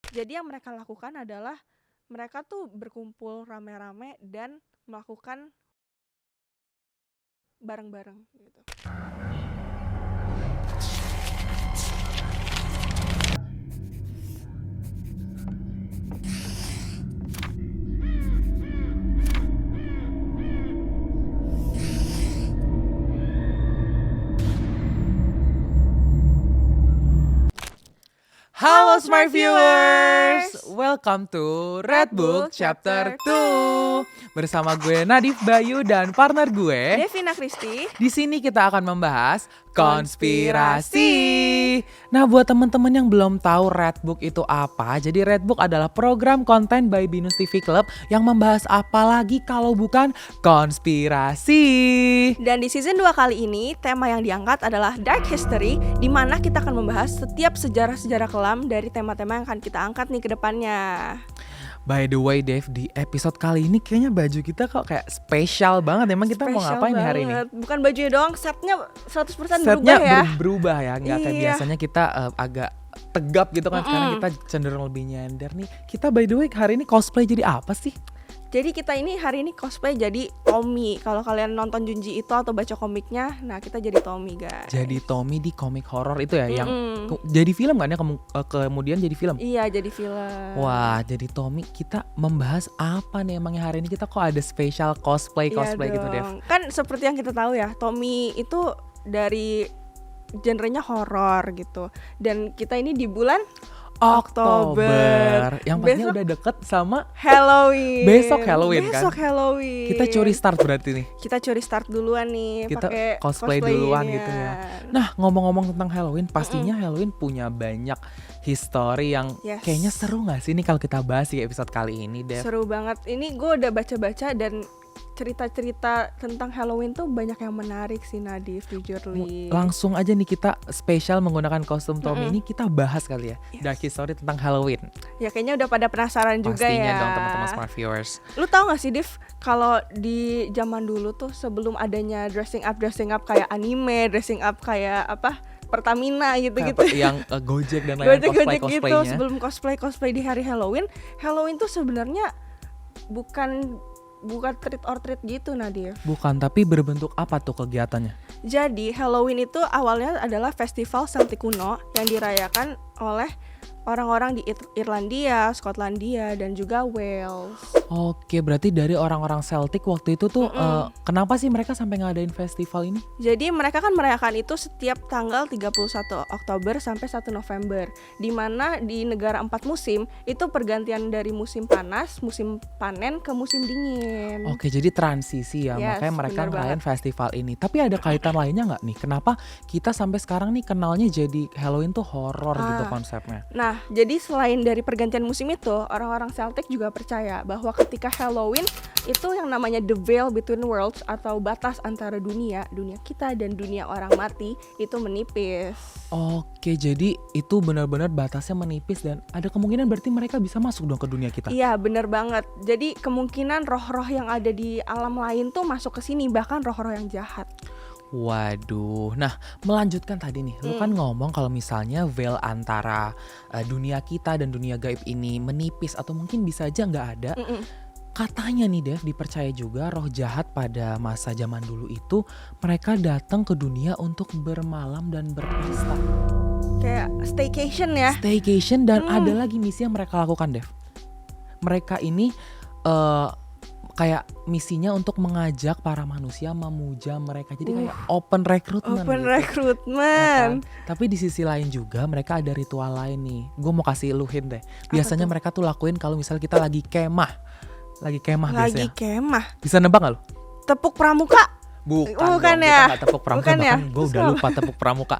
Jadi yang mereka lakukan adalah mereka tuh berkumpul rame-rame dan melakukan bareng-bareng gitu. Halo Smart Viewers, welcome to Red Book Chapter 2 bersama gue Nadif Bayu dan partner gue Devina Kristi. Di sini kita akan membahas konspirasi. Nah, buat teman-teman yang belum tahu Red Book itu apa, jadi Red Book adalah program konten by Binus TV Club yang membahas apa lagi kalau bukan konspirasi. Dan di season 2 kali ini, tema yang diangkat adalah Dark History, di mana kita akan membahas setiap sejarah-sejarah kelam dari tema-tema yang akan kita angkat nih ke depannya. By the way Dev, di episode kali ini kayaknya baju kita kok kayak spesial banget. Emang kita mau ngapain nih hari ini? Bukan bajunya doang, setnya 100% Setnya berubah ya. berubah ya, nggak kayak Iya. biasanya kita agak tegap gitu kan. Sekarang kita cenderung lebih nyender nih. Kita by the way hari ini cosplay jadi apa sih? Jadi kita ini hari ini cosplay jadi Tommy. Kalau kalian nonton Junji Ito atau baca komiknya, nah kita jadi Tommy guys. Jadi Tommy di komik horor itu ya, yang jadi film kan ya, kemudian jadi film. Iya, jadi film. Wah, jadi Tommy, kita membahas apa nih emangnya hari ini? Kita kok ada special cosplay Iya gitu dong. Dev? Kan seperti yang kita tahu ya, Tommy itu dari genrenya horor gitu. Dan kita ini di bulan Oktober. Yang pastinya Besok udah deket sama Halloween. Besok Halloween kan? Besok Halloween. kita curi start berarti nih. Kita curi start duluan nih. Kita pakai cosplay duluan gitu ya. Nah, ngomong-ngomong tentang Halloween, pastinya Halloween punya banyak history yang kayaknya seru gak sih nih kalau kita bahas di episode kali ini, Dev? Seru banget. Ini gue udah baca-baca dan cerita-cerita tentang Halloween tuh banyak yang menarik sih Nadif, jujur li. Langsung aja nih kita spesial menggunakan kostum Tommy ini, kita bahas kali ya dark history tentang Halloween. Ya kayaknya udah pada penasaran juga ya. Pastinya dong teman-teman Smart Viewers. Lu tahu gak sih Div, kalau di zaman dulu tuh sebelum adanya dressing up kayak anime, dressing up kayak apa? Pertamina gitu-gitu. Yang Gojek dan lain-lain Gojek gitu, cosplaynya. sebelum cosplay di hari Halloween tuh sebenarnya bukan treat or treat gitu Nadir. Bukan, tapi berbentuk apa tuh kegiatannya? Jadi Halloween itu awalnya adalah festival Celtic kuno yang dirayakan oleh orang-orang di Irlandia, Skotlandia, dan juga Wales. Oke, berarti dari orang-orang Celtic waktu itu tuh kenapa sih mereka sampai ngadain festival ini? Jadi mereka kan merayakan itu setiap tanggal 31 Oktober sampai 1 November, di mana di negara 4 musim itu pergantian dari musim panas, musim panen ke musim dingin. Oke, jadi transisi ya, Yes, makanya mereka benar ngerayain festival ini. Tapi ada kaitan lainnya nggak nih? Kenapa kita sampai sekarang nih kenalnya jadi Halloween tuh horor gitu konsepnya? Nah, jadi selain dari pergantian musim itu, orang-orang Celtic juga percaya bahwa ketika Halloween itu yang namanya the veil between worlds atau batas antara dunia kita dan dunia orang mati itu menipis. Oke, jadi itu benar-benar batasnya menipis dan ada kemungkinan berarti mereka bisa masuk dong ke dunia kita. Iya, bener banget. Jadi kemungkinan roh-roh yang ada di alam lain tuh masuk ke sini, bahkan roh-roh yang jahat. Waduh, nah melanjutkan tadi nih, lu kan ngomong kalau misalnya veil antara dunia kita dan dunia gaib ini menipis atau mungkin bisa aja nggak ada. Katanya nih Dev, dipercaya juga roh jahat pada masa zaman dulu itu mereka datang ke dunia untuk bermalam dan berpesta. Kayak staycation ya. Staycation dan ada lagi misi yang mereka lakukan Dev. Mereka ini kayak misinya untuk mengajak para manusia memuja mereka. Jadi kayak open recruitment Open gitu. recruitment. Ya kan? Tapi di sisi lain juga mereka ada ritual lain nih. Gue mau kasih lu hint deh. Biasanya mereka tuh lakuin kalau misalnya kita lagi kemah. Lagi biasanya. Kemah. Bisa nebak gak lu? Tepuk pramuka. Bukan ya? Kita gak tepuk pramuka. Bukan ya? Bahkan gue udah lupa tepuk pramuka.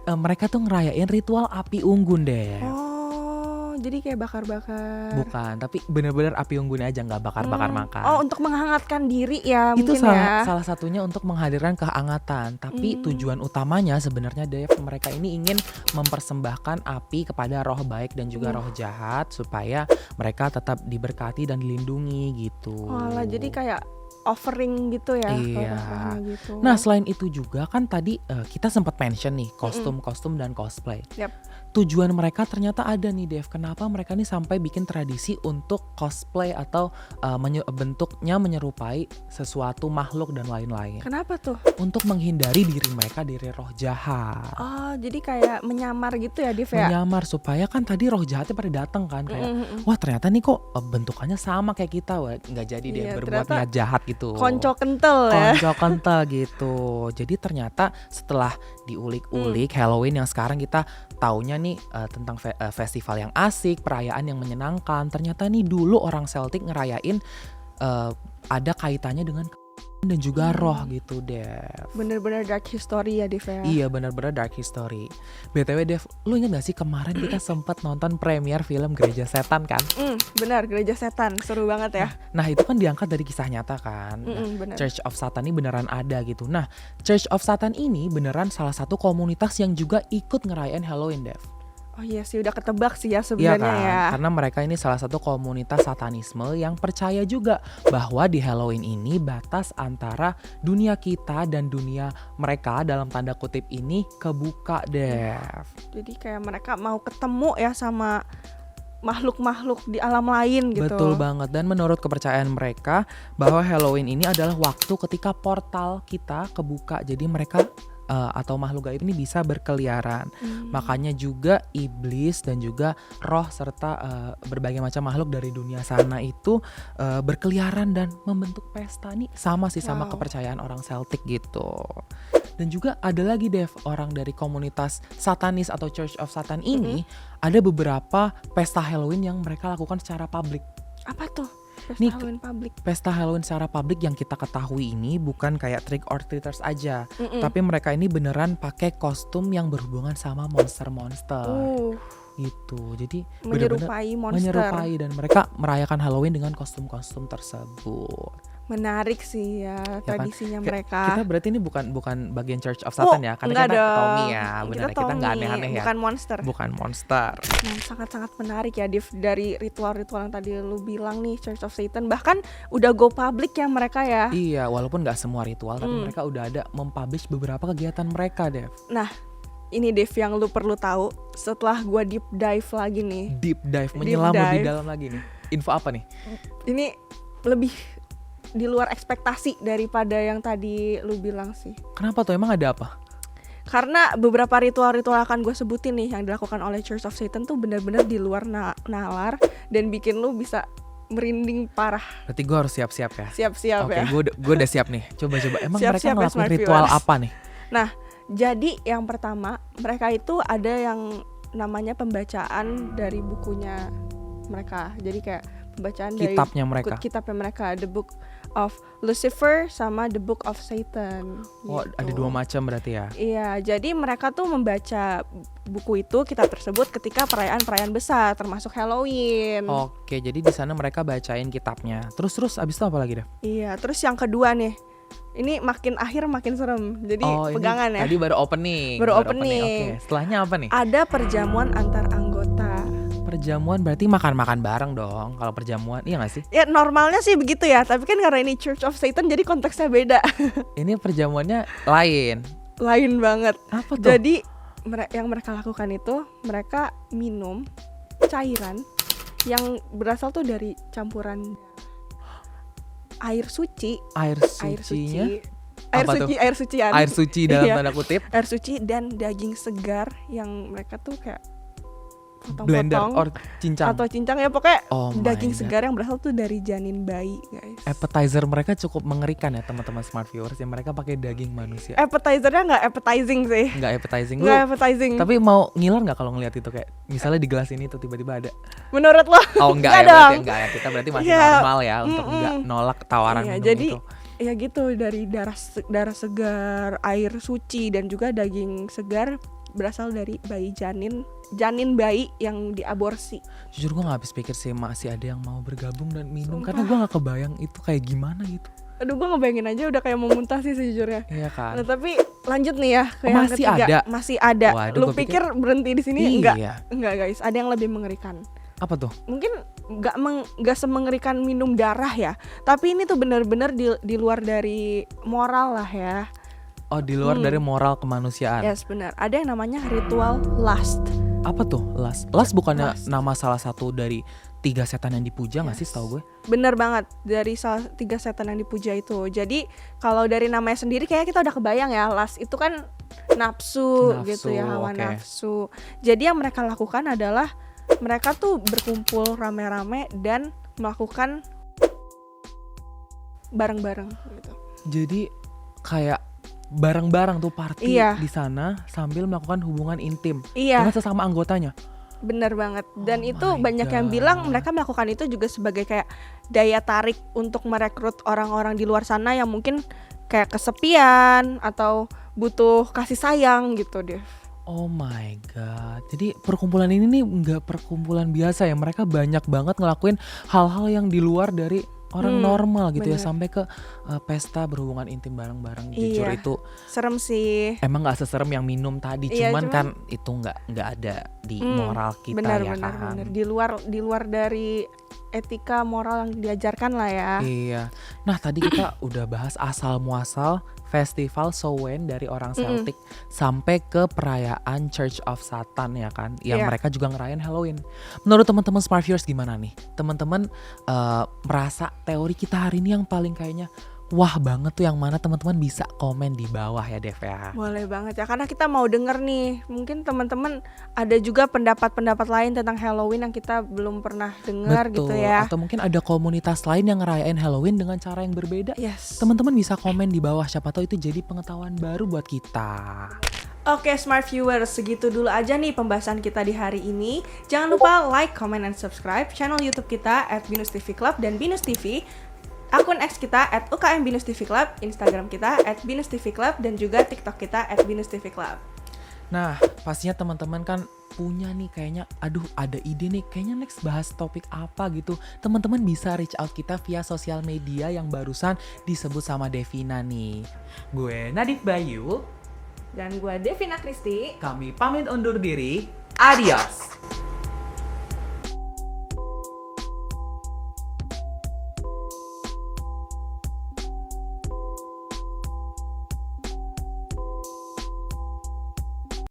Mereka tuh ngerayain ritual api unggun deh. Oh, jadi kayak bakar-bakar. Bukan, tapi benar-benar api unggun aja, nggak bakar-bakar makan. Oh, untuk menghangatkan diri ya Itu mungkin ya. salah satunya untuk menghadirkan kehangatan. Tapi tujuan utamanya sebenarnya Dev, mereka ini ingin mempersembahkan api kepada roh baik dan juga roh jahat supaya mereka tetap diberkati dan dilindungi gitu. Walah, jadi kayak offering gitu ya. Iya. Roh-rohnya gitu. Nah, selain itu juga kan tadi kita sempat mention nih kostum dan cosplay. Yap. Tujuan mereka ternyata ada nih, Dev. Kenapa mereka nih sampai bikin tradisi untuk cosplay atau bentuknya menyerupai sesuatu makhluk dan lain-lain. Kenapa tuh? Untuk menghindari diri mereka dari roh jahat. Oh, jadi kayak menyamar gitu ya, Div ya? Menyamar supaya kan tadi roh jahatnya pada datang kan kayak wah ternyata nih kok bentukannya sama kayak kita, wah nggak jadi dia Iya, berbuat ternyata niat jahat gitu. Konco kental ya. Konco kental gitu. Jadi ternyata setelah diulik-ulik Halloween yang sekarang kita taunya nih tentang festival yang asik, perayaan yang menyenangkan. Ternyata nih dulu orang Celtic ngerayain ada kaitannya dengan dan juga roh gitu, Dev. Bener-bener dark history ya, Div ya. Iya, benar-benar dark history. BTW Dev, lu inget gak sih kemarin kita sempat nonton premier film Gereja Setan kan? Benar, Gereja Setan, seru banget ya. Nah itu kan diangkat dari kisah nyata kan. Nah, Bener. Church of Satan ini beneran ada gitu. Nah, Church of Satan ini beneran salah satu komunitas yang juga ikut ngerayain Halloween, Dev. Oh iya sih, udah ketebak sih ya Iya sebenarnya kan? ya. Karena mereka ini salah satu komunitas satanisme yang percaya juga bahwa di Halloween ini batas antara dunia kita dan dunia mereka dalam tanda kutip ini kebuka, Dev. Jadi kayak mereka mau ketemu ya sama makhluk-makhluk di alam lain gitu. Betul banget. Dan menurut kepercayaan mereka bahwa Halloween ini adalah waktu ketika portal kita kebuka. Jadi mereka atau makhluk gaib ini bisa berkeliaran. Makanya juga iblis dan juga roh serta berbagai macam makhluk dari dunia sana itu berkeliaran dan membentuk pesta nih. Sama sih sama kepercayaan orang Celtic gitu. Dan juga ada lagi, Dev, orang dari komunitas satanis atau Church of Satan ini ada beberapa pesta Halloween yang mereka lakukan secara publik. Apa tuh? Pesta Nih, Halloween publik. Pesta Halloween secara publik yang kita ketahui ini bukan kayak trick or treaters aja, tapi mereka ini beneran pakai kostum yang berhubungan sama monster-monster gitu. Jadi Menyerupai monster. menyerupai dan mereka merayakan Halloween dengan kostum-kostum tersebut. Menarik sih ya tradisinya Kan? mereka. Kita berarti ini bukan bagian Church of Satan ya, karena kita Tommy ya, benar kita nggak Tommy, aneh-aneh ya. bukan monster. Bukan monster. Nah, sangat-sangat menarik ya, Div, dari ritual-ritual yang tadi lu bilang nih, Church of Satan. Bahkan udah go public ya mereka ya. Iya, walaupun nggak semua ritual, tapi mereka udah ada mempublish beberapa kegiatan mereka, Dev. Nah, ini Div yang lu perlu tahu setelah gua deep dive lagi nih. Deep dive, menyelam lebih dalam lagi nih. Info apa nih? Ini lebih di luar ekspektasi daripada yang tadi lu bilang sih. Kenapa tuh, emang ada apa? Karena beberapa ritual-ritual akan gue sebutin nih yang dilakukan oleh Church of Satan tuh benar-benar di luar nalar dan bikin lu bisa merinding parah. Berarti gue harus siap-siap ya? Siap-siap ya. Oke, gue udah siap nih. Coba-coba, emang Siap-siap mereka ya, ngelakuin smart ritual viewers. apa nih? Nah, jadi yang pertama mereka itu ada yang namanya pembacaan dari bukunya mereka. Jadi kayak pembacaan Kitabnya mereka. Kitabnya mereka, The Book of Lucifer sama The Book of Satan. Oh, gitu. ada dua macam berarti ya? Iya, jadi mereka tuh membaca buku itu, kitab tersebut ketika perayaan-perayaan besar, termasuk Halloween. Oke, jadi di sana mereka bacain kitabnya. Terus abis itu apa lagi, Dev? Iya, terus yang kedua nih, ini makin akhir makin serem. Jadi pegangan ini ya. Tadi baru opening. Baru opening. Oke, setelahnya apa nih? Ada perjamuan antar anggota. Perjamuan berarti makan-makan bareng dong. Kalau perjamuan, iya gak sih? Ya normalnya sih begitu ya, tapi kan karena ini Church of Satan jadi konteksnya beda. Ini perjamuannya lain. Lain banget. Apa tuh? Jadi yang mereka lakukan itu mereka minum cairan yang berasal tuh dari campuran air suci. Air sucinya? Air sucian. Air suci dalam Iya. tanda kutip. Air suci dan daging segar yang mereka tuh kayak Blender potong-potong or cincang. atau cincang ya, pokoknya Oh my daging God. segar yang berasal tuh dari janin bayi, guys. Appetizer mereka cukup mengerikan ya teman-teman smart viewers, yang mereka pakai daging manusia. Appetizernya nggak appetizing sih. Nggak appetizing. Lu Nggak appetizing. tapi mau ngiler nggak kalau ngeliat itu, kayak misalnya di gelas ini tuh tiba-tiba ada. Menurut lo? Oh enggak ya, Nggak berarti dong. enggak ya. Kita berarti masih Iya. normal ya untuk enggak nolak tawaran Iya, minum jadi itu. ya gitu, dari darah segar, air suci dan juga daging segar berasal dari bayi janin bayi yang diaborsi. Jujur gue nggak habis pikir sih masih ada yang mau bergabung dan minum. Sumpah. Karena gue nggak kebayang itu kayak gimana gitu. Aduh, gue ngebayangin aja udah kayak mau muntah sih sejujurnya. Iya kan. Nah, tapi lanjut nih ya ke yang Masih ketiga. ada? Masih ada. Waduh, Lu gua pikir berhenti di sini? Iya. Enggak guys, ada yang lebih mengerikan. Apa tuh? Mungkin nggak semengerikan minum darah ya. Tapi ini tuh bener-bener di luar dari moral lah ya. Oh, di luar dari moral kemanusiaan. Yes, benar. Ada yang namanya ritual lust. Apa tuh lust? Lust bukannya Lust. nama salah satu dari 3 setan yang dipuja nggak sih setahu gue? Bener banget, dari 3 setan yang dipuja itu. Jadi kalau dari namanya sendiri kayak kita udah kebayang ya, lust itu kan nafsu gitu ya, hawa oke. nafsu. Jadi yang mereka lakukan adalah mereka tuh berkumpul rame-rame dan melakukan bareng-bareng gitu. Jadi kayak bareng-bareng tuh party Iya. di sana sambil melakukan hubungan intim Iya. dengan sesama anggotanya. Bener banget. Dan Oh itu my banyak yang God. bilang mereka melakukan itu juga sebagai kayak daya tarik untuk merekrut orang-orang di luar sana yang mungkin kayak kesepian atau butuh kasih sayang gitu deh. Oh my god. Jadi perkumpulan ini nih nggak perkumpulan biasa ya. Mereka banyak banget ngelakuin hal-hal yang di luar dari orang normal gitu ya, bener. sampai ke pesta berhubungan intim bareng-bareng. Jujur Iya. itu Serem sih. emang nggak seserem yang minum tadi, Iya, cuman cuman- kan itu nggak ada di moral kita Benar, ya benar, kan. benar. Di luar dari etika moral yang diajarkan lah ya. Iya. Nah, tadi kita udah bahas asal muasal festival Samhain dari orang Celtic sampai ke perayaan Church of Satan ya kan, yang Iya. mereka juga ngerayain Halloween. Menurut teman-teman Smart Viewers gimana nih? Teman-teman merasa teori kita hari ini yang paling kayaknya wah banget tuh yang mana? Teman-teman bisa komen di bawah ya Dev ya. Boleh banget ya, karena kita mau denger nih. Mungkin teman-teman ada juga pendapat-pendapat lain tentang Halloween yang kita belum pernah dengar gitu ya. Atau mungkin ada komunitas lain yang ngerayain Halloween dengan cara yang berbeda. Yes. Teman-teman bisa komen di bawah, siapa tahu itu jadi pengetahuan baru buat kita. Oke, Smart Viewers, segitu dulu aja nih pembahasan kita di hari ini. Jangan lupa like, comment, and subscribe channel YouTube kita @binus_tv_club dan Binus TV, akun X kita @ukm_binus_tv_club, Instagram kita @binus_tv_club, dan juga TikTok kita @binus_tv_club. Nah, pastinya teman-teman kan punya nih kayaknya, aduh ada ide nih, kayaknya next bahas topik apa gitu. Teman-teman bisa reach out kita via sosial media yang barusan disebut sama Devina nih. Gue Nadif Bayu, Dan gue Devina Kristi. kami pamit undur diri. Adios!